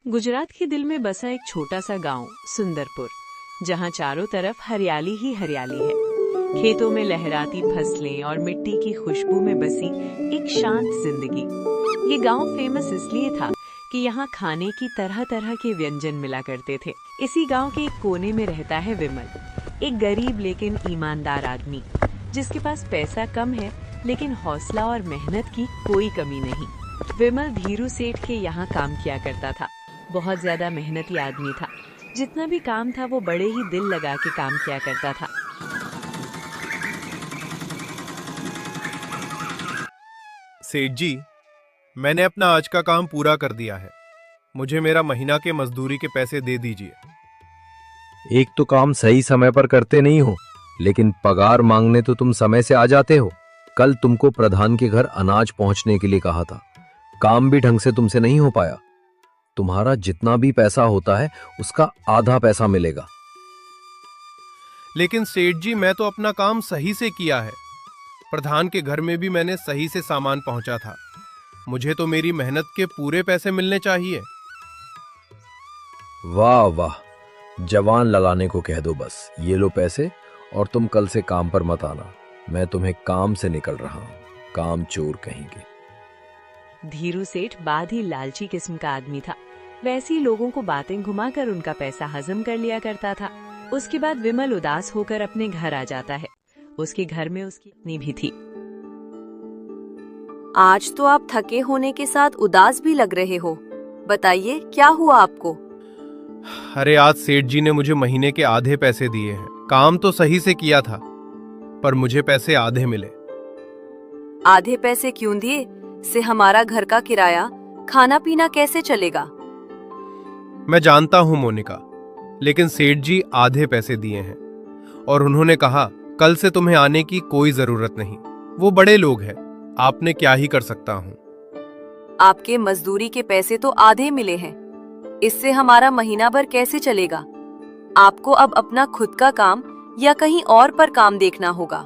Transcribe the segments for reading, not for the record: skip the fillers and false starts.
गुजरात के दिल में बसा एक छोटा सा गांव सुंदरपुर, जहां चारों तरफ हरियाली ही हरियाली है। खेतों में लहराती फसलें और मिट्टी की खुशबू में बसी एक शांत जिंदगी। ये गांव फेमस इसलिए था कि यहाँ खाने की तरह तरह के व्यंजन मिला करते थे। इसी गांव के एक कोने में रहता है विमल, एक गरीब लेकिन ईमानदार आदमी, जिसके पास पैसा कम है लेकिन हौसला और मेहनत की कोई कमी नहीं। विमल धीरू सेठ के यहाँ काम किया करता था। बहुत ज्यादा मेहनती आदमी था। जितना भी काम था वो बड़े ही दिल लगा के काम किया करता था। सेठ जी, मैंने अपना आज का काम पूरा कर दिया है। मुझे मेरा महीना के मजदूरी के पैसे दे दीजिए। एक तो काम सही समय पर करते नहीं हो, लेकिन पगार मांगने तो तुम समय से आ जाते हो। कल तुमको प्रधान के घर अनाज पहुंचने के लिए कहा था, काम भी ढंग से तुमसे नहीं हो पाया। तुम्हारा जितना भी पैसा होता है उसका आधा पैसा मिलेगा। लेकिन सेठ जी, मैं तो अपना काम सही से किया है। प्रधान के घर में भी मैंने सही से सामान पहुंचा था। मुझे तो मेरी मेहनत के पूरे पैसे मिलने चाहिए। वाह वाह, जवान ललाने को कह दो बस। ये लो पैसे और तुम कल से काम पर मत आना। मैं तुम्हें काम से निकल रहा हूं, काम चोर कहेंगे। धीरू सेठ बाद ही लालची किस्म का आदमी था। वैसे ही लोगों को बातें घुमाकर उनका पैसा हजम कर लिया करता था। उसके बाद विमल उदास होकर अपने घर आ जाता है। उसके घर में उसकी पत्नी भी थी। आज तो आप थके होने के साथ उदास भी लग रहे हो। बताइए, क्या हुआ आपको? अरे, आज सेठ जी ने मुझे महीने के आधे पैसे दिए हैं। काम तो सही से किया था, पर मुझे पैसे आधे मिले। आधे पैसे क्यों दिए? से हमारा घर का किराया, खाना पीना कैसे चलेगा? मैं जानता हूं मोनिका, लेकिन सेठ जी आधे पैसे दिए हैं और उन्होंने कहा कल से तुम्हें आने की कोई जरूरत नहीं। वो बड़े लोग हैं, आपने क्या ही कर सकता हूं। आपके मजदूरी के पैसे तो आधे मिले हैं, इससे हमारा महीना भर कैसे चलेगा? आपको अब अपना खुद का काम या कहीं और पर काम देखना होगा।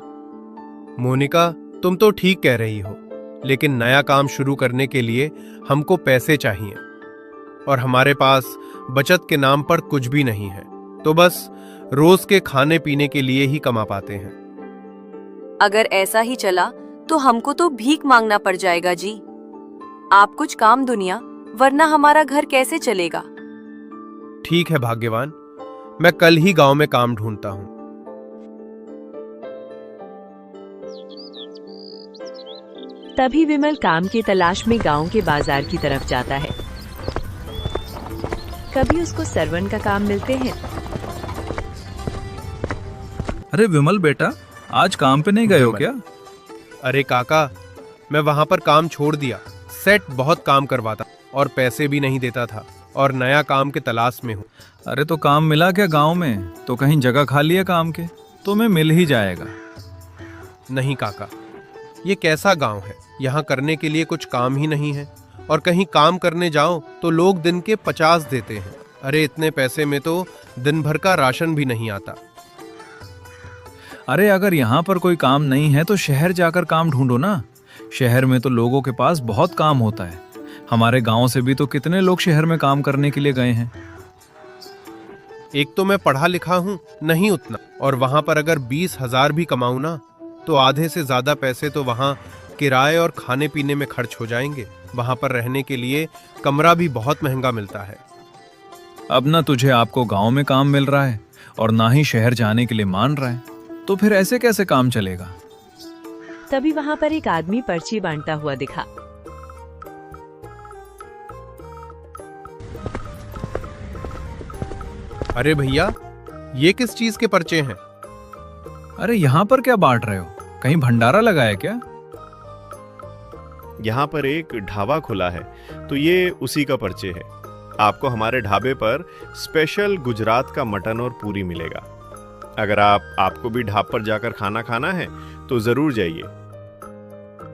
मोनिका, तुम तो ठीक कह रही हो, लेकिन नया काम शुरू करने के लिए हमको पैसे चाहिए और हमारे पास बचत के नाम पर कुछ भी नहीं है। तो बस रोज के खाने पीने के लिए ही कमा पाते हैं। अगर ऐसा ही चला तो हमको तो भीख मांगना पड़ जाएगा जी। आप कुछ काम दुनिया, वरना हमारा घर कैसे चलेगा? ठीक है भाग्यवान, मैं कल ही गांव में काम ढूंढता हूं। तभी विमल काम की तलाश में गांव के बाजार की तरफ जाता है। कभी उसको सरवन का काम मिलते हैं। अरे विमल बेटा, आज काम पे नहीं गए हो क्या? अरे काका, मैं वहां पर काम छोड़ दिया। सेठ बहुत काम करवाता और पैसे भी नहीं देता था और नया काम के तलाश में हूँ। अरे तो काम मिला क्या गांव में? तो कहीं जगह खाली है काम के? तुम्हें मिल ही जाएगा। नहीं काका, ये कैसा गांव है, यहाँ करने के लिए कुछ काम ही नहीं है और कहीं काम करने जाओ तो लोग दिन के 50 देते हैं। अरे इतने पैसे में तो दिन भर का राशन भी नहीं आता। अरे अगर यहाँ पर कोई काम नहीं है तो शहर जाकर काम ढूंढो ना। शहर में तो लोगों के पास बहुत काम होता है। हमारे गांव से भी तो कितने लोग शहर में काम करने के लिए गए हैं। एक तो मैं पढ़ा लिखा हूँ नहीं उतना, और वहां पर अगर 20,000 भी कमाऊं ना तो आधे से ज्यादा पैसे तो वहां किराए और खाने पीने में खर्च हो जाएंगे। वहां पर रहने के लिए कमरा भी बहुत महंगा मिलता है। अब ना तुझे आपको गांव में काम मिल रहा है और ना ही शहर जाने के लिए मान रहा है, तो फिर ऐसे कैसे काम चलेगा? तभी वहां पर एक आदमी पर्ची बांटता हुआ दिखा। अरे भैया, ये किस चीज के पर्चे हैं? अरे यहाँ पर क्या बांट रहे हो? कहीं भंडारा लगा है क्या? यहाँ पर एक ढाबा खुला है, तो ये उसी का पर्चे है। आपको हमारे ढाबे पर स्पेशल गुजरात का मटन और पूरी मिलेगा। अगर आपको भी ढाब पर जाकर खाना खाना है तो जरूर जाइए।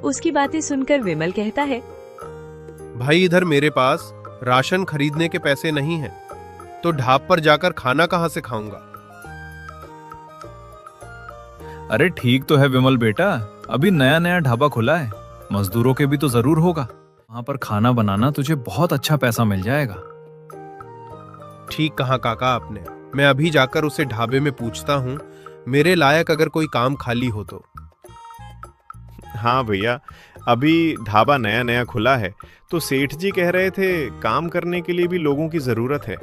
उसकी बातें सुनकर विमल कहता है, भाई इधर मेरे पास राशन खरीदने के पैसे नहीं हैं, तो ढाब पर जाकर खाना कहां से खाऊंगा? अरे ठीक तो है विमल बेटा, अभी नया नया ढाबा खुला है, मजदूरों के भी तो जरूर होगा। वहां पर खाना बनाना तुझे बहुत अच्छा पैसा मिल जाएगा। ठीक कहा काका आपने। मैं अभी जाकर उसे ढाबे में पूछता हूँ, मेरे लायक अगर कोई काम खाली हो तो। हाँ भैया, अभी ढाबा नया नया खुला है, तो सेठ जी कह रहे थे काम करने के लिए भी लोगों की जरूरत है।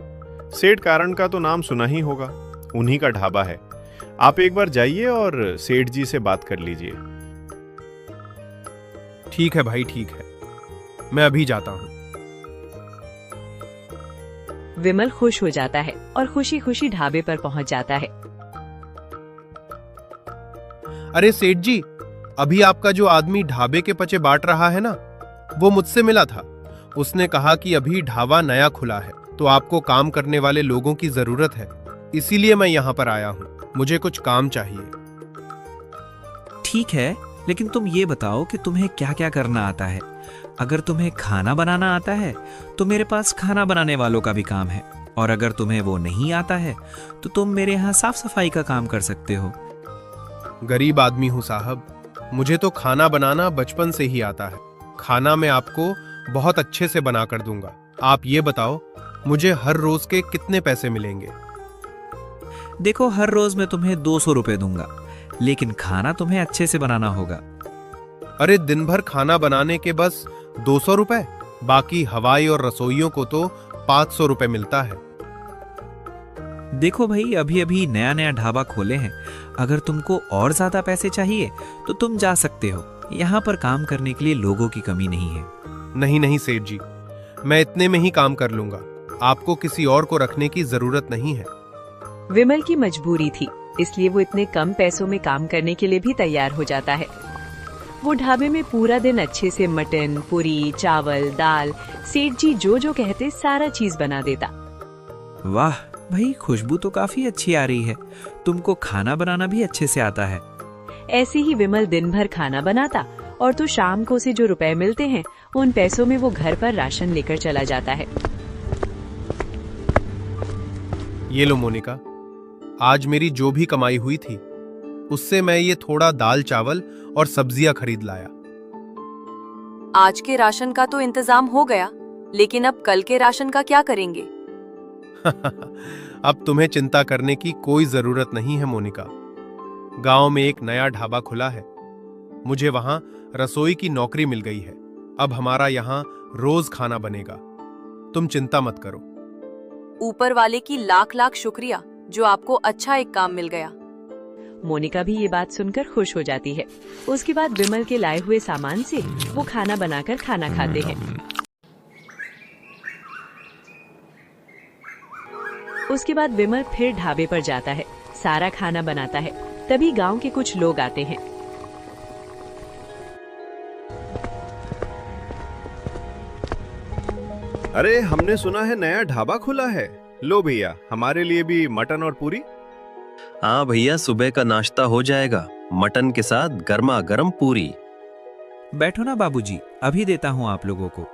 सेठ कारण का तो नाम सुना ही होगा, उन्हीं का ढाबा है। आप एक बार जाइए और सेठ जी से बात कर लीजिए। ठीक है भाई, ठीक है, मैं अभी जाता हूँ। विमल खुश हो जाता है और खुशी खुशी ढाबे पर पहुंच जाता है। अरे सेठ जी, अभी आपका जो आदमी ढाबे के पचे बांट रहा है ना, वो मुझसे मिला था। उसने कहा कि अभी ढाबा नया खुला है, तो आपको काम करने वाले लोगों की जरूरत है, इसीलिए मैं यहाँ पर आया हूँ। मुझे कुछ काम चाहिए। ठीक है, लेकिन तुम ये बताओ कि तुम्हें क्या क्या करना आता है। अगर तुम्हें खाना बनाना आता है तो मेरे पास खाना बनाने वालों का भी काम है, और अगर तुम्हें वो नहीं आता है तो तुम मेरे यहाँ साफ सफाई का काम कर सकते हो। गरीब आदमी हूँ साहब, मुझे तो खाना बनाना बचपन से ही आता है। खाना मैं आपको बहुत अच्छे से बना कर दूंगा। आप ये बताओ, मुझे हर रोज के कितने पैसे मिलेंगे? देखो, हर रोज मैं तुम्हें 200 रुपए दूंगा, लेकिन खाना तुम्हें अच्छे से बनाना होगा। अरे दिन भर खाना बनाने के बस 200 रुपए? बाकी हवाई और रसोइयों को तो 500 रुपए मिलता है। देखो भाई, अभी अभी नया नया ढाबा खोले हैं। अगर तुमको और ज्यादा पैसे चाहिए तो तुम जा सकते हो। यहाँ पर काम करने के लिए लोगों की कमी नहीं है। नहीं नहीं सेठ जी, मैं इतने में ही काम कर लूंगा। आपको किसी और को रखने की जरूरत नहीं है। विमल की मजबूरी थी, इसलिए वो इतने कम पैसों में काम करने के लिए भी तैयार हो जाता है। वो ढाबे में पूरा दिन अच्छे से मटन, पूरी, चावल, दाल, सेठ जी जो जो कहते सारा चीज बना देता। वाह भाई, खुशबू तो काफी अच्छी आ रही है। तुमको खाना बनाना भी अच्छे से आता है। ऐसे ही विमल दिन भर खाना बनाता और तो शाम को उसे जो रुपए मिलते हैं, उन पैसों में वो घर पर राशन लेकर चला जाता है। ये लो मोनिका, आज मेरी जो भी कमाई हुई थी उससे मैं ये थोड़ा दाल चावल और सब्जियां खरीद लाया। आज के राशन का तो इंतजाम हो गया, लेकिन अब कल के राशन का क्या करेंगे? अब तुम्हें चिंता करने की कोई जरूरत नहीं है मोनिका। गांव में एक नया ढाबा खुला है, मुझे वहां रसोई की नौकरी मिल गई है। अब हमारा यहाँ रोज खाना बनेगा, तुम चिंता मत करो। ऊपर वाले की लाख लाख शुक्रिया जो आपको अच्छा एक काम मिल गया। मोनिका भी ये बात सुनकर खुश हो जाती है। उसके बाद विमल के लाए हुए सामान से वो खाना बनाकर खाना खाते हैं। उसके बाद विमल फिर ढाबे पर जाता है, सारा खाना बनाता है। तभी गांव के कुछ लोग आते हैं। अरे, हमने सुना है नया ढाबा खुला है। लो भैया, हमारे लिए भी मटन और पूरी। हाँ भैया, सुबह का नाश्ता हो जाएगा, मटन के साथ गर्मा गर्म पूरी। बैठो ना बाबूजी, अभी देता हूँ आप लोगों को।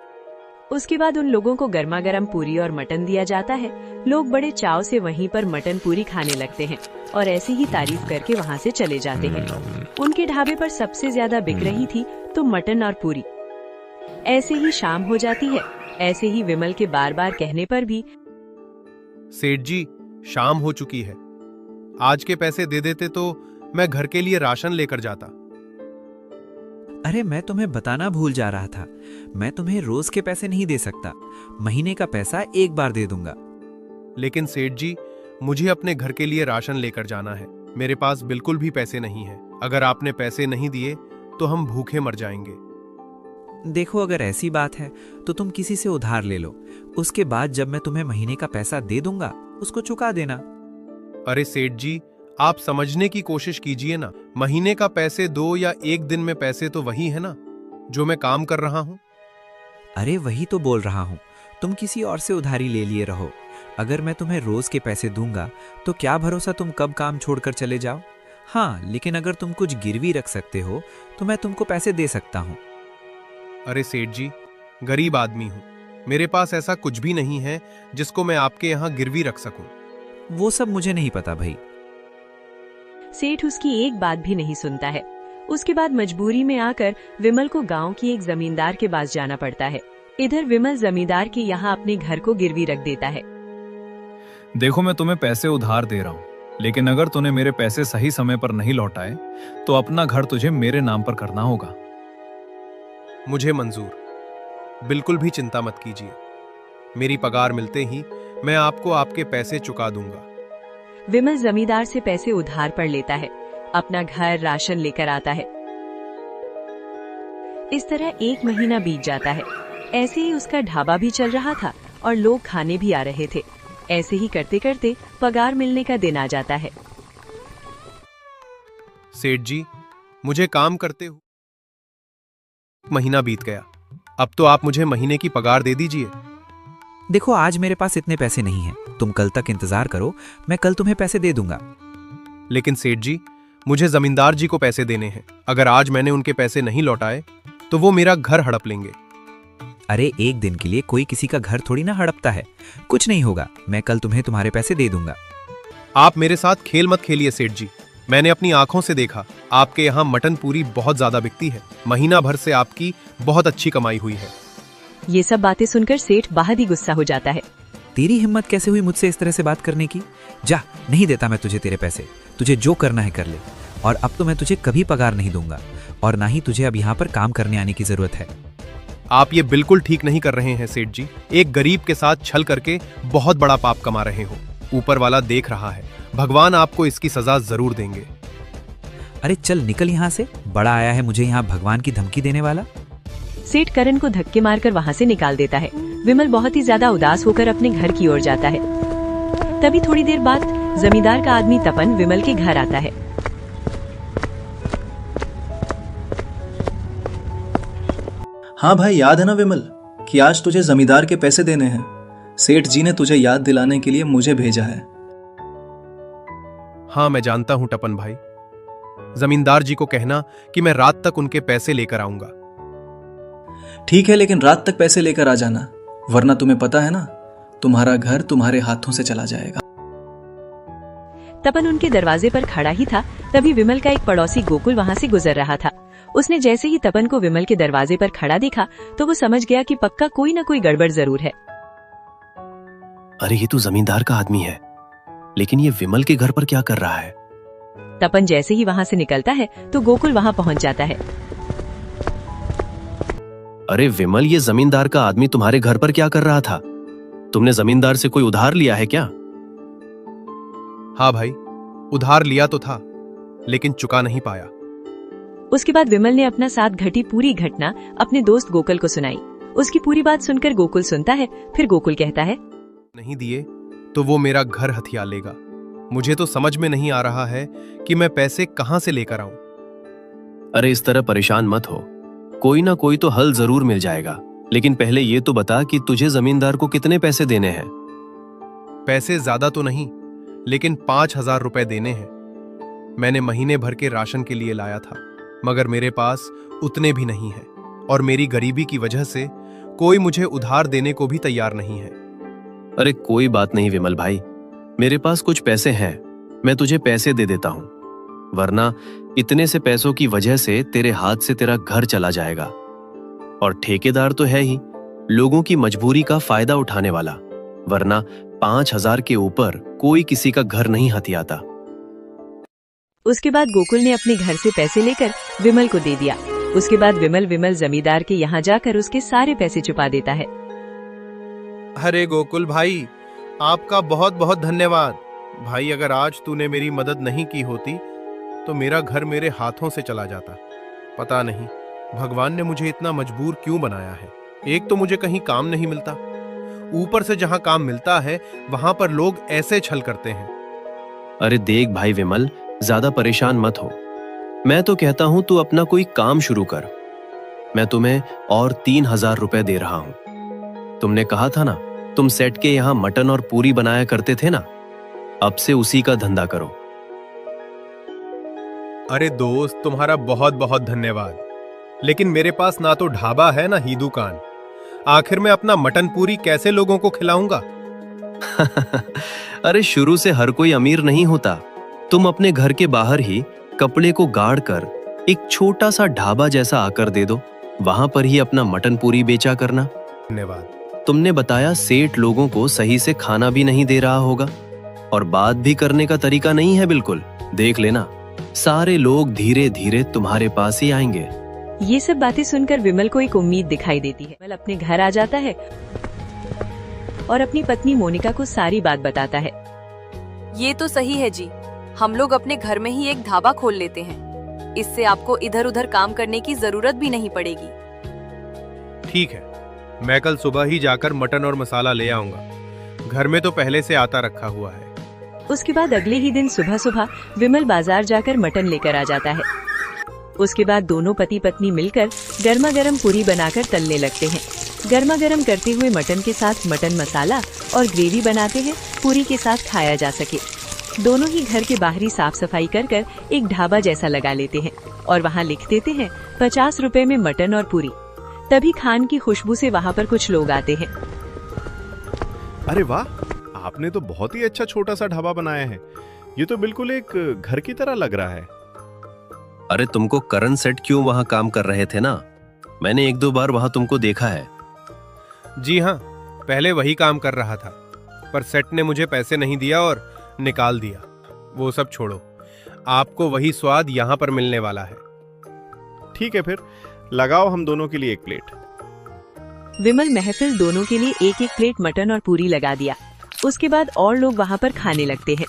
उसके बाद उन लोगों को गर्मा गर्म पूरी और मटन दिया जाता है। लोग बड़े चाव से वहीं पर मटन पूरी खाने लगते हैं और ऐसे ही तारीफ करके वहाँ से चले जाते हैं। उनके ढाबे पर सबसे ज्यादा बिक रही थी तो मटन और पूरी। ऐसे ही शाम हो जाती है। ऐसे ही विमल के बार बार कहने पर भी, सेठ जी, शाम हो चुकी है, आज के पैसे दे देते तो मैं घर के लिए राशन लेकर जाता। अरे, मैं तुम्हें बताना भूल जा रहा था, मैं तुम्हें रोज के पैसे नहीं दे सकता। महीने का पैसा एक बार दे दूंगा। लेकिन सेठ जी, मुझे अपने घर के लिए राशन लेकर जाना है। मेरे पास बिल्कुल भी पैसे नहीं है। अगर आपने पैसे नहीं दिए तो हम भूखे मर जाएंगे। देखो, अगर ऐसी बात है तो तुम किसी से उधार ले लो। उसके बाद जब मैं तुम्हें महीने का पैसा दे दूंगा, उसको चुका देना। अरे सेठ जी, आप समझने की कोशिश कीजिए ना। महीने का पैसे 2 या 1 दिन में पैसे तो वही है ना जो मैं काम कर रहा हूं। अरे वही तो बोल रहा हूँ, तुम किसी और से उधारी ले लिए रहो। अगर मैं तुम्हें रोज के पैसे दूंगा तो क्या भरोसा तुम कब काम छोड़कर चले जाओ। हाँ, लेकिन अगर तुम कुछ गिरवी रख सकते हो तो मैं तुमको पैसे दे सकता हूँ। अरे सेठ जी, गरीब आदमी हूं, मेरे पास ऐसा कुछ भी नहीं है जिसको मैं आपके यहाँ गिरवी रख सकूं। वो सब मुझे नहीं पता भाई। सेठ उसकी एक बात भी नहीं सुनता है। उसके बाद मजबूरी में आकर विमल को गांव की एक जमींदार के पास जाना पड़ता है। इधर विमल जमींदार के यहाँ अपने घर को गिरवी रख देता है। देखो, मैं तुम्हें पैसे उधार दे रहा हूँ, लेकिन अगर तूने मेरे पैसे सही समय पर नहीं लौटाए तो अपना घर तुझे मेरे नाम पर करना होगा। मुझे मंजूर, बिल्कुल भी चिंता मत कीजिए। मेरी पगार मिलते ही मैं आपको आपके पैसे चुका दूंगा। विमल जमींदार से पैसे उधार पर लेता है, अपना घर राशन लेकर आता है। इस तरह 1 महीना बीत जाता है। ऐसे ही उसका ढाबा भी चल रहा था और लोग खाने भी आ रहे थे। ऐसे ही करते करते पगार मिलने का दिन आ जाता है। सेठ जी, मुझे काम करते हुए 1 महीना बीत गया। अब तो आप मुझे महीने की पगार दे दीजिए। देखो, आज मेरे पास इतने पैसे नहीं हैं। तुम कल तक इंतजार करो, मैं कल तुम्हें पैसे दे दूंगा। लेकिन सेठ जी, मुझे जमींदार जी को पैसे देने हैं। अगर आज मैंने उनके पैसे नहीं लौटाए तो वो मेरा घर हड़प लेंगे। अरे, एक दिन के लिए कोई किसी का घर थोड़ी ना हड़पता है। कुछ नहीं होगा, मैं कल तुम्हें तुम्हारे पैसे दे दूंगा। आप मेरे साथ खेल मत खेलिए सेठ जी। मैंने अपनी आंखों से देखा, आपके यहाँ मटन पूरी बहुत ज्यादा बिकती है। महीना भर से आपकी बहुत अच्छी कमाई हुई है। ये सब बातें सुनकर सेठ बहुत ही गुस्सा हो जाता है। तेरी हिम्मत कैसे हुई मुझसे इस तरह से बात करने की? जा, नहीं देता मैं तुझे तेरे पैसे। तुझे जो करना है कर ले। और अब तो मैं तुझे कभी पगार नहीं दूंगा, और ना ही तुझे अब यहाँ पर काम करने आने की जरूरत है। आप ये बिल्कुल ठीक नहीं कर रहे हैं सेठ जी। एक गरीब के साथ छल करके बहुत बड़ा पाप कमा रहे हो। ऊपर वाला देख रहा है, भगवान आपको इसकी सजा जरूर देंगे। अरे चल निकल यहाँ से। बड़ा आया है मुझे यहाँ भगवान की धमकी देने वाला। सेठ करण को धक्के मारकर वहाँ से निकाल देता है। विमल बहुत ही ज्यादा उदास होकर अपने घर की ओर जाता है। तभी थोड़ी देर बाद जमींदार का आदमी तपन विमल के घर आता है। हाँ भाई, याद है ना विमल कि आज तुझे जमींदार के पैसे देने हैं। सेठ जी ने तुझे याद दिलाने के लिए मुझे भेजा है। हाँ, मैं जानता हूं टपन भाई। जमींदार जी को कहना कि मैं रात तक उनके पैसे लेकर आऊंगा। ठीक है, लेकिन रात तक पैसे लेकर आ जाना, वरना तुम्हें पता है ना, तुम्हारा घर तुम्हारे हाथों से चला जाएगा। तपन उनके दरवाजे पर खड़ा ही था, तभी विमल का एक पड़ोसी गोकुल वहाँ से गुजर रहा था। उसने जैसे ही तपन को विमल के दरवाजे पर खड़ा देखा तो वो समझ गया कि पक्का कोई ना कोई गड़बड़ जरूर है। अरे, ये तो जमींदार का आदमी है, लेकिन ये विमल के घर पर क्या कर रहा है? तपन जैसे ही वहाँ से निकलता है तो गोकुल वहाँ पहुँच जाता है। अरे विमल, ये जमींदार का आदमी तुम्हारे घर पर क्या कर रहा था? तुमने जमींदार से कोई उधार लिया है क्या? हाँ भाई, उधार लिया तो था, लेकिन चुका नहीं पाया। उसके बाद विमल ने अपना साथ घटी पूरी घटना अपने दोस्त गोकुल को सुनाई। उसकी पूरी बात सुनकर गोकुल सुनता है। फिर गोकुल कहता है, नहीं दिए तो वो मेरा घर हथिया लेगा। मुझे तो समझ में नहीं आ रहा है कि मैं पैसे कहां से लेकर आऊं। अरे इस तरह परेशान मत हो, कोई ना कोई तो हल जरूर मिल जाएगा। लेकिन पहले ये तो बता कि तुझे जमींदार को कितने पैसे देने हैं? पैसे ज्यादा तो नहीं, लेकिन 5,000 रुपए देने हैं। मैंने महीने भर के राशन के लिए लाया था, मगर मेरे पास उतने भी नहीं हैं, और मेरी गरीबी की वजह से कोई मुझे उधार देने को भी तैयार नहीं है। अरे कोई बात नहीं विमल भाई, मेरे पास कुछ पैसे हैं, मैं तुझे पैसे दे देता हूं। वरना इतने से पैसों की वजह से तेरे हाथ से तेरा घर चला जाएगा। और ठेकेदार तो है ही लोगों की मजबूरी का फायदा उठाने वाला, वरना 5,000 के ऊपर कोई किसी का घर नहीं हथियाता। उसके बाद गोकुल ने अपने घर से पैसे लेकर विमल को दे दिया। उसके बाद विमल जमींदार के यहाँ जाकर उसके सारे पैसे चुका देता है। अरे गोकुल भाई, आपका बहुत बहुत धन्यवाद। भाई, अगर आज तूने मेरी मदद नहीं की होती तो मेरा घर मेरे हाथों से चला जाता। पता नहीं भगवान ने मुझे इतना मजबूर क्यों बनाया है। एक तो मुझे कहीं काम नहीं मिलता, ऊपर से जहां काम मिलता है वहां पर लोग ऐसे छल करते हैं। अरे देख भाई विमल, ज्यादा परेशान मत हो। मैं तो कहता हूं तू अपना कोई काम शुरू कर। मैं तुम्हें और 3,000 रुपए दे रहा हूं। तुमने कहा था ना, तुम सेट के यहां मटन और पूरी बनाया करते थे ना, अब से उसी का धंधा करो। अरे दोस्त, तुम्हारा बहुत बहुत धन्यवाद, लेकिन मेरे पास ना तो ढाबा है ना ही दुकान। आखिर मैं अपना मटन पूरी कैसे लोगों को खिलाऊंगा? अरे शुरू से हर कोई अमीर नहीं होता। तुम अपने घर के बाहर ही कपड़े को गाड़ कर एक छोटा सा ढाबा जैसा आकर दे दो, वहां पर ही अपना मटन पूरी बेचा करना। धन्यवाद। तुमने बताया सेठ लोगों को सही से खाना भी नहीं दे रहा होगा और बात भी करने का तरीका नहीं है बिल्कुल। देख लेना, सारे लोग धीरे धीरे तुम्हारे पास ही आएंगे। ये सब बातें सुनकर विमल को एक उम्मीद दिखाई देती है। विमल अपने घर आ जाता है और अपनी पत्नी मोनिका को सारी बात बताता है। ये तो सही है जी, हम लोग अपने घर में ही एक ढाबा खोल लेते हैं। इससे आपको इधर उधर काम करने की जरूरत भी नहीं पड़ेगी। ठीक है, मैं कल सुबह ही जाकर मटन और मसाला ले आऊंगा। घर में तो पहले से आता रखा हुआ है। उसके बाद अगले ही दिन सुबह सुबह विमल बाजार जाकर मटन लेकर आ जाता है। उसके बाद दोनों पति पत्नी मिलकर गर्मा गर्म पूरी बनाकर तलने लगते हैं। गर्मा गर्म करते हुए मटन के साथ मटन मसाला और ग्रेवी बनाते हैं, पूरी के साथ खाया जा सके। दोनों ही घर के बाहरी साफ सफाई कर कर एक ढाबा जैसा लगा लेते हैं और वहाँ लिख देते हैं 50 रुपए में मटन और पूरी। तभी खान की खुशबू से वहाँ पर कुछ लोग आते हैं। अरे वाह, आपने तो बहुत ही अच्छा छोटा सा ढाबा बनाया है। ये तो बिल्कुल एक घर की तरह लग रहा है। अरे तुमको करण सेठ क्यों वहां काम कर रहे थे ना? मैंने एक दो बार वहां तुमको देखा है। जी हाँ, पहले वही काम कर रहा था, पर सेठ ने मुझे पैसे नहीं दिया और निकाल दिया। वो सब छोड़ो, आपको वही स्वाद यहाँ पर मिलने वाला है। ठीक है, फिर लगाओ हम दोनों के लिए एक प्लेट। विमल महफिल दोनों के लिए एक एक प्लेट मटन और पूरी लगा दिया। उसके बाद और लोग वहाँ पर खाने लगते हैं।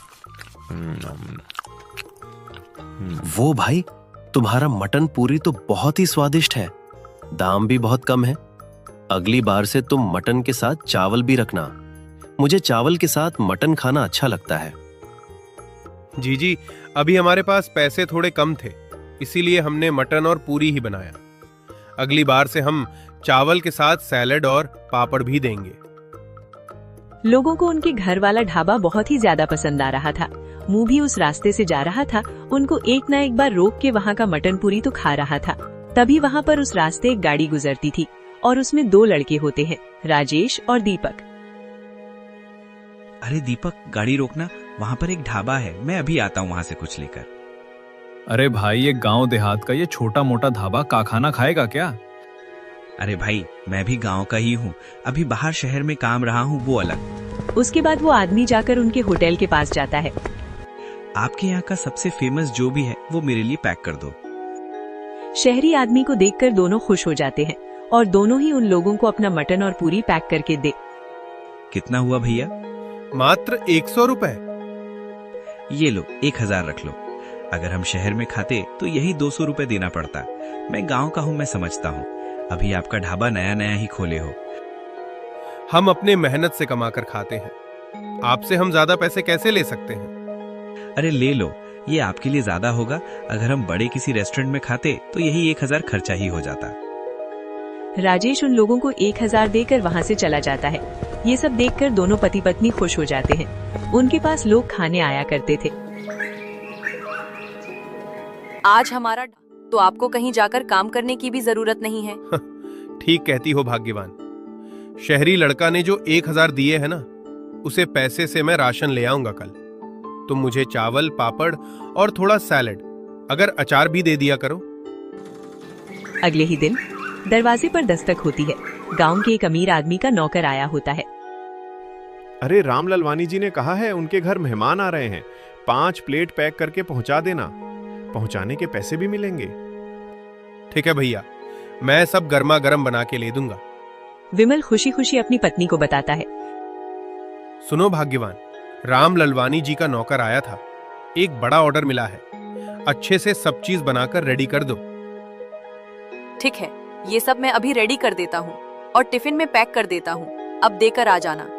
वो भाई, तुम्हारा मटन पूरी तो बहुत ही स्वादिष्ट है। दाम भी बहुत कम है। अगली बार से तुम मटन के साथ चावल भी रखना। मुझे चावल के साथ मटन खाना अच्छा लगता है। जी, अभी हमारे पास पैसे थोड़े कम थे, इसीलिए हमने मटन और पूरी ही बनाया। अगली बार से हम चावल के साथ सैलेड और पापड़ भी देंगे। लोगों को उनके घर वाला ढाबा बहुत ही ज्यादा पसंद आ रहा था। मुंह भी उस रास्ते से जा रहा था। उनको एक न एक बार रोक के वहाँ का मटन पूरी तो खा रहा था। तभी वहाँ पर उस रास्ते एक गाड़ी गुजरती थी और उसमें दो लड़के होते हैं, राजेश और दीपक। अरे दीपक, गाड़ी रोकना, वहाँ पर एक ढाबा है, मैं अभी आता हूँ वहाँ से कुछ लेकर। अरे भाई, ये गांव देहात का ये छोटा मोटा ढाबा का खाना खाएगा क्या? अरे भाई, मैं भी गांव का ही हूँ, अभी बाहर शहर में काम रहा हूँ, वो अलग। उसके बाद वो आदमी जाकर उनके होटल के पास जाता है। आपके यहाँ का सबसे फेमस जो भी है वो मेरे लिए पैक कर दो। शहरी आदमी को देखकर दोनों खुश हो जाते हैं और दोनों ही उन लोगों को अपना मटन और पूरी पैक करके दे। कितना हुआ भैया? मात्र 100 रुपए। ये लो, 1000 रख लो। अगर हम शहर में खाते तो यही 200 रुपए देना पड़ता। मैं गांव का हूँ, मैं समझता हूँ। अभी आपका ढाबा नया नया ही खोले हो। हम अपने मेहनत से कमा कर खाते हैं, आपसे हम ज्यादा पैसे कैसे ले सकते हैं? अरे ले लो, ये आपके लिए ज्यादा होगा। अगर हम बड़े किसी रेस्टोरेंट में खाते तो यही 1000 खर्चा ही हो जाता। राजेश उन लोगों को 1000 देकर वहाँ से चला जाता है। ये सब देखकर दोनों पति पत्नी खुश हो जाते हैं। उनके पास लोग खाने आया करते थे। आज हमारा तो आपको कहीं जाकर काम करने की भी जरूरत नहीं है। ठीक कहती हो भाग्यवान। शहरी लड़का ने जो 1000 दिए है ना, उसे पैसे से मैं राशन ले आऊंगा कल। तुम मुझे चावल, पापड़ और थोड़ा सैलेड, अगर अचार भी दे दिया करो। अगले ही दिन दरवाजे पर दस्तक होती है। गांव के एक अमीर आदमी का नौकर आया होता है। अरे राम ललवानी जी ने कहा है उनके घर मेहमान आ रहे हैं, 5 प्लेट पैक करके पहुंचा देना। पहुंचाने के पैसे भी मिलेंगे। ठीक है भैया, मैं सब गर्मा गर्म बना के ले दूंगा। विमल खुशी खुशी अपनी पत्नी को बताता है। सुनो भाग्यवान, राम ललवानी जी का नौकर आया था। एक बड़ा ऑर्डर मिला है, अच्छे से सब चीज बनाकर रेडी कर दो। ठीक है, ये सब मैं अभी रेडी कर देता हूँ और टिफिन में पैक कर देता हूँ। अब देकर आ जाना।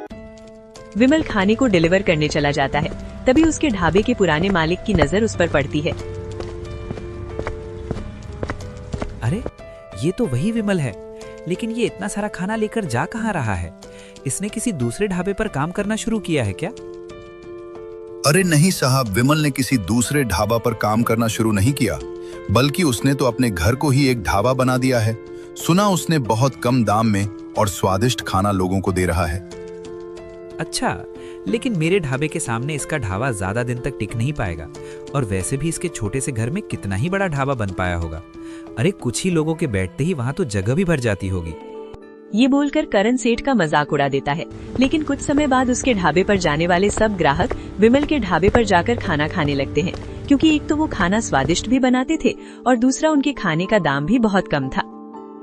विमल खाने को डिलीवर करने चला जाता है। तभी उसके ढाबे के पुराने मालिक की नजर उस पर पड़ती है। अरे ये तो वही विमल है, लेकिन ये इतना सारा खाना लेकर जा कहाँ रहा है? इसने किसी दूसरे ढाबे पर काम करना शुरू किया है क्या? अरे नहीं साहब, विमल ने किसी दूसरे ढाबा पर काम करना शुरू नहीं किया, बल्कि उसने तो अपने घर को ही एक ढाबा बना दिया है। सुना उसने बहुत कम दाम में और स्वादिष्ट खाना लोगों को दे रहा है। अच्छा, लेकिन मेरे ढाबे के सामने इसका ढाबा ज्यादा दिन तक टिक नहीं पाएगा, और वैसे भी इसके छोटे से घर में कितना ही बड़ा ढाबा बन पाया होगा। अरे कुछ ही लोगों के बैठते ही वहां तो जगह भी भर जाती होगी। ये बोलकर करण सेठ का मजाक उड़ा देता है। लेकिन कुछ समय बाद उसके ढाबे पर जाने वाले सब ग्राहक विमल के ढाबे पर जाकर खाना खाने लगते हैं, क्योंकि एक तो वो खाना स्वादिष्ट भी बनाते थे और दूसरा उनके खाने का दाम भी बहुत कम था।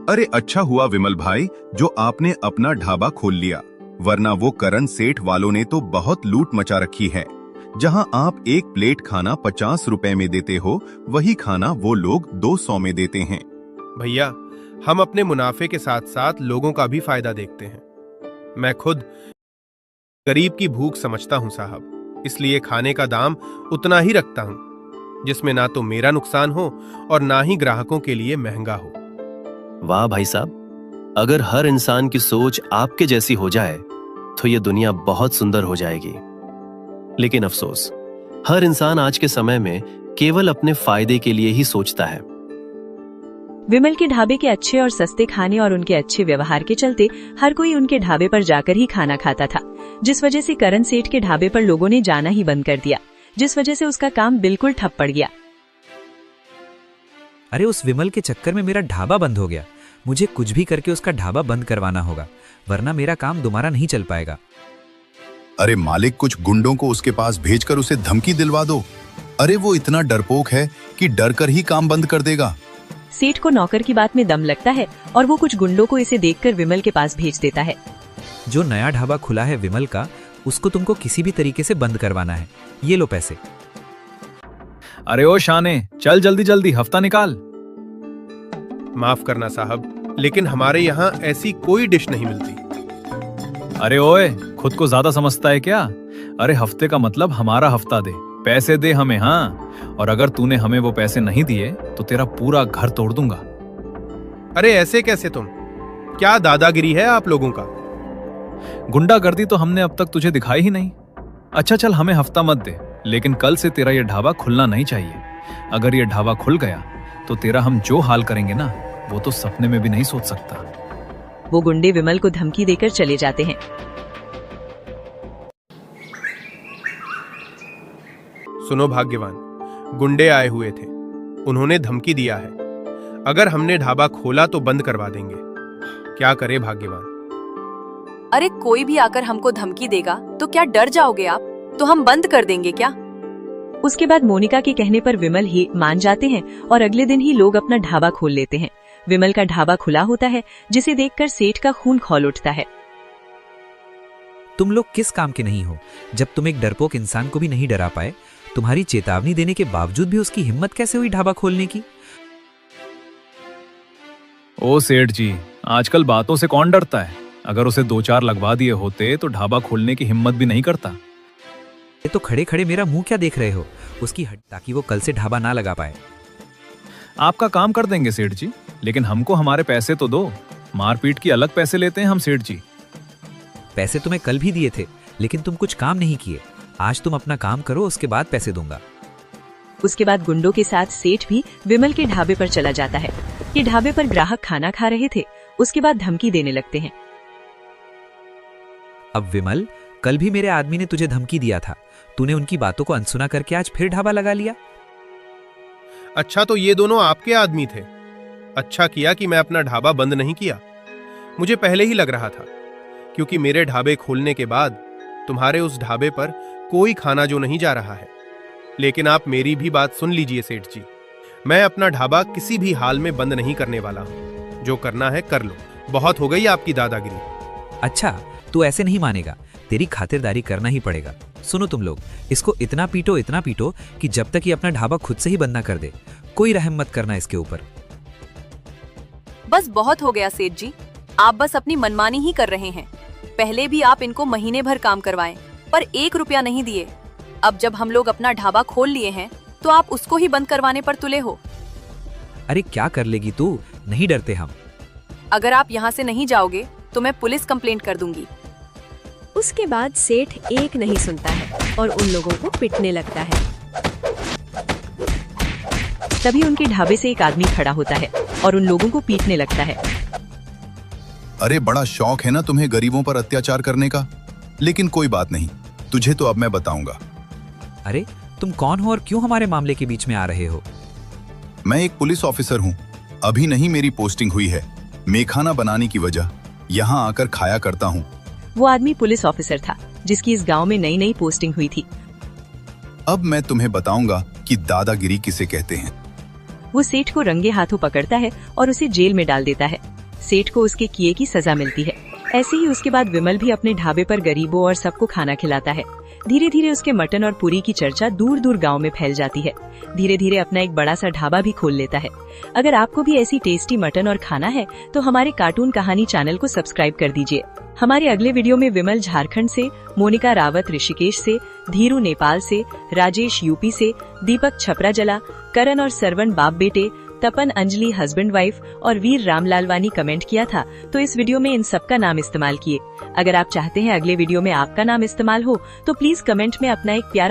अरे अच्छा हुआ विमल भाई जो आपने अपना ढाबा खोल लिया, वरना वो करण सेठ वालों ने तो बहुत लूट मचा रखी है। जहां आप एक प्लेट खाना 50 रुपए में देते हो, वही खाना वो लोग 200 में देते हैं। भैया, हम अपने मुनाफे के साथ साथ लोगों का भी फायदा देखते हैं। मैं खुद गरीब की भूख समझता हूं साहब, इसलिए खाने का दाम उतना ही रखता हूं जिसमें ना तो मेरा नुकसान हो और ना ही ग्राहकों के लिए महंगा हो। वाह भाई साहब, अगर हर इंसान की सोच आपके जैसी हो जाए तो ये दुनिया बहुत सुंदर हो जाएगी। लेकिन अफसोस, हर इंसान आज के समय में केवल अपने फायदे के लिए ही सोचता है। विमल के ढाबे के अच्छे और सस्ते खाने और उनके अच्छे व्यवहार के चलते हर कोई उनके ढाबे पर जाकर ही खाना खाता था, जिस वजह से करण सेठ के ढाबे पर लोगों ने जाना ही बंद कर दिया, जिस वजह से उसका काम बिल्कुल ठप पड़ गया। अरे उस विमल के चक्कर में मेरा ढाबा बंद हो गया। मुझे कुछ भी करके उसका ढाबा बंद करवाना होगा, वरना मेरा काम दोबारा नहीं चल पाएगा। अरे मालिक, कुछ गुंडों को उसके पास भेजकर उसे धमकी दिलवा दो। अरे वो इतना डरपोक है कि डर कर ही काम बंद कर देगा। सेठ को नौकर की बात में दम लगता है और वो कुछ गुंडों को इसे देखकर विमल के पास भेज देता है। जो नया ढाबा खुला है विमल का, उसको तुमको किसी भी तरीके से बंद करवाना है। ये लो पैसे। अरे ओ शाने, चल जल्दी जल्दी हफ्ता निकाल। माफ करना साहब, लेकिन हमारे यहाँ ऐसी कोई डिश नहीं मिलती। अरे ओए, खुद को ज्यादा समझता है क्या? अरे हफ्ते का मतलब हमारा हफ्ता दे, पैसे दे हमें। हाँ, और अगर तूने हमें वो पैसे नहीं दिए तो तेरा पूरा घर तोड़ दूंगा। अरे ऐसे कैसे तुम? क्या दादागिरी है आप लोगों का? गुंडागर्दी तो हमने अब तक तुझे दिखाई ही नहीं। अच्छा चल, हमें हफ्ता मत दे, लेकिन कल से तेरा ये ढाबा खुलना नहीं चाहिए। अगर ये ढाबा खुल गया तो तेरा हम जो हाल करेंगे ना, वो तो सपने में भी नहीं सोच सकता। वो गुंडे विमल को धमकी देकर चले जाते हैं। सुनो भाग्यवान, गुंडे आए हुए थे, उन्होंने धमकी दिया है अगर हमने ढाबा खोला तो बंद करवा देंगे। क्या करे भाग्यवान? अरे कोई भी आकर हमको धमकी देगा तो क्या डर जाओगे आप? तो हम बंद कर देंगे क्या? उसके बाद मोनिका के कहने पर विमल ही मान जाते हैं और अगले दिन ही लोग अपना ढाबा खोल लेते हैं। विमल का ढाबा खुला होता है, जिसे देखकर सेठ का खून खौल उठता है। तुम लोग किस काम के नहीं हो? जब तुम एक डरपोक इंसान को भी नहीं डरा पाए, तुम्हारी चेतावनी देने के बावजूद भी उसकी हिम्मत कैसे हुई ढाबा खोलने की? ओ सेठ जी, आजकल बातों से कौन डरता है? अगर उसे 2-4 लगवा दिए होते तो ढाबा खोलने की हिम्मत भी नहीं करता। ये तो खड़े खड़े मेरा मुंह क्या देख रहे हो? उसकी हट, ताकि वो कल से ढाबा ना लगा पाए। आपका काम कर देंगे सेठ जी, लेकिन हमको हमारे पैसे तो दो। मारपीट की अलग पैसे लेते हैं हम सेठ जी। पैसे तुम्हें कल भी दिए थे, लेकिन तुम कुछ काम नहीं किए। आज तुम अपना काम करो, उसके बाद पैसे दूंगा। उसके बाद गुंडों के साथ सेठ भी विमल के ढाबे पर चला जाता है। ये ढाबे पर ग्राहक खाना खा रहे थे, उसके बाद धमकी देने लगते हैं। अब विमल, कल भी मेरे आदमी ने तुझे धमकी दिया था, तूने उनकी बातों को अनसुना करके आज फिर ढाबा लगा लिया। अच्छा, तो ये दोनों आपके आदमी थे? अच्छा किया कि मैं अपना ढाबा बंद नहीं किया। मुझे पहले ही लग रहा था, क्योंकि मेरे ढाबे खोलने के बाद तुम्हारे उस ढाबे पर कोई खाना जो नहीं जा रहा है। लेकिन आप मेरी भी बात सुन लीजिए सेठ जी, मैं अपना ढाबा किसी भी हाल में बंद नहीं करने वाला हूं। जो करना है कर लो, बहुत हो गई आपकी दादागिरी। अच्छा, तू ऐसे नहीं मानेगा, तेरी खातिरदारी करना ही पड़ेगा। सुनो तुम लोग, इसको इतना पीटो कि जब तक ये अपना ढाबा खुद से ही बंद ना कर दे। कोई रहम मत करना इसके ऊपर। बस बहुत हो गया सेठ जी, आप बस अपनी मनमानी ही कर रहे हैं। पहले भी आप इनको महीने भर काम करवाएं, पर 1 रुपया नहीं दिए। अब जब हम लोग अपना ढाबा खोल लिए हैं, तो आप उसको ही बंद करवाने पर तुले हो। अरे क्या कर लेगी तू? नहीं डरते हम। अगर आप यहाँ से नहीं जाओगे तो मैं पुलिस कंप्लेंट कर दूंगी। उसके बाद सेठ एक नहीं सुनता है और उन लोगों को पिटने लगता है। तभी उनके ढाबे से एक आदमी खड़ा होता है और उन लोगों को पीटने लगता है। अरे बड़ा शौक है ना तुम्हें गरीबों पर अत्याचार करने का, लेकिन कोई बात नहीं, तुझे तो अब मैं बताऊंगा। अरे तुम कौन हो और क्यों हमारे मामले के बीच में आ रहे हो? मैं एक पुलिस ऑफिसर हूँ, अभी नहीं मेरी पोस्टिंग हुई है। मेखाना बनाने की वजह यहाँ आकर खाया करता हूँ। वो आदमी पुलिस ऑफिसर था जिसकी इस गांव में नई नई पोस्टिंग हुई थी। अब मैं तुम्हें बताऊंगा कि दादागिरी किसे कहते हैं। वो सेठ को रंगे हाथों पकड़ता है और उसे जेल में डाल देता है। सेठ को उसके किए की सजा मिलती है। ऐसे ही उसके बाद विमल भी अपने ढाबे पर गरीबों और सबको खाना खिलाता है। धीरे धीरे उसके मटन और पूरी की चर्चा दूर दूर गांव में फैल जाती है। धीरे धीरे अपना एक बड़ा सा ढाबा भी खोल लेता है। अगर आपको भी ऐसी टेस्टी मटन और खाना है तो हमारे कार्टून कहानी चैनल को सब्सक्राइब कर दीजिए। हमारे अगले वीडियो में विमल झारखंड से, मोनिका रावत ऋषिकेश से, धीरू नेपाल से, राजेश यूपी से, दीपक छपरा जला, करण और सरवण बाप बेटे, तपन अंजलि हस्बैंड वाइफ और वीर राम लालवानी कमेंट किया था, तो इस वीडियो में इन सबका नाम इस्तेमाल किए। अगर आप चाहते हैं अगले वीडियो में आपका नाम इस्तेमाल हो तो प्लीज कमेंट में अपना एक प्यारा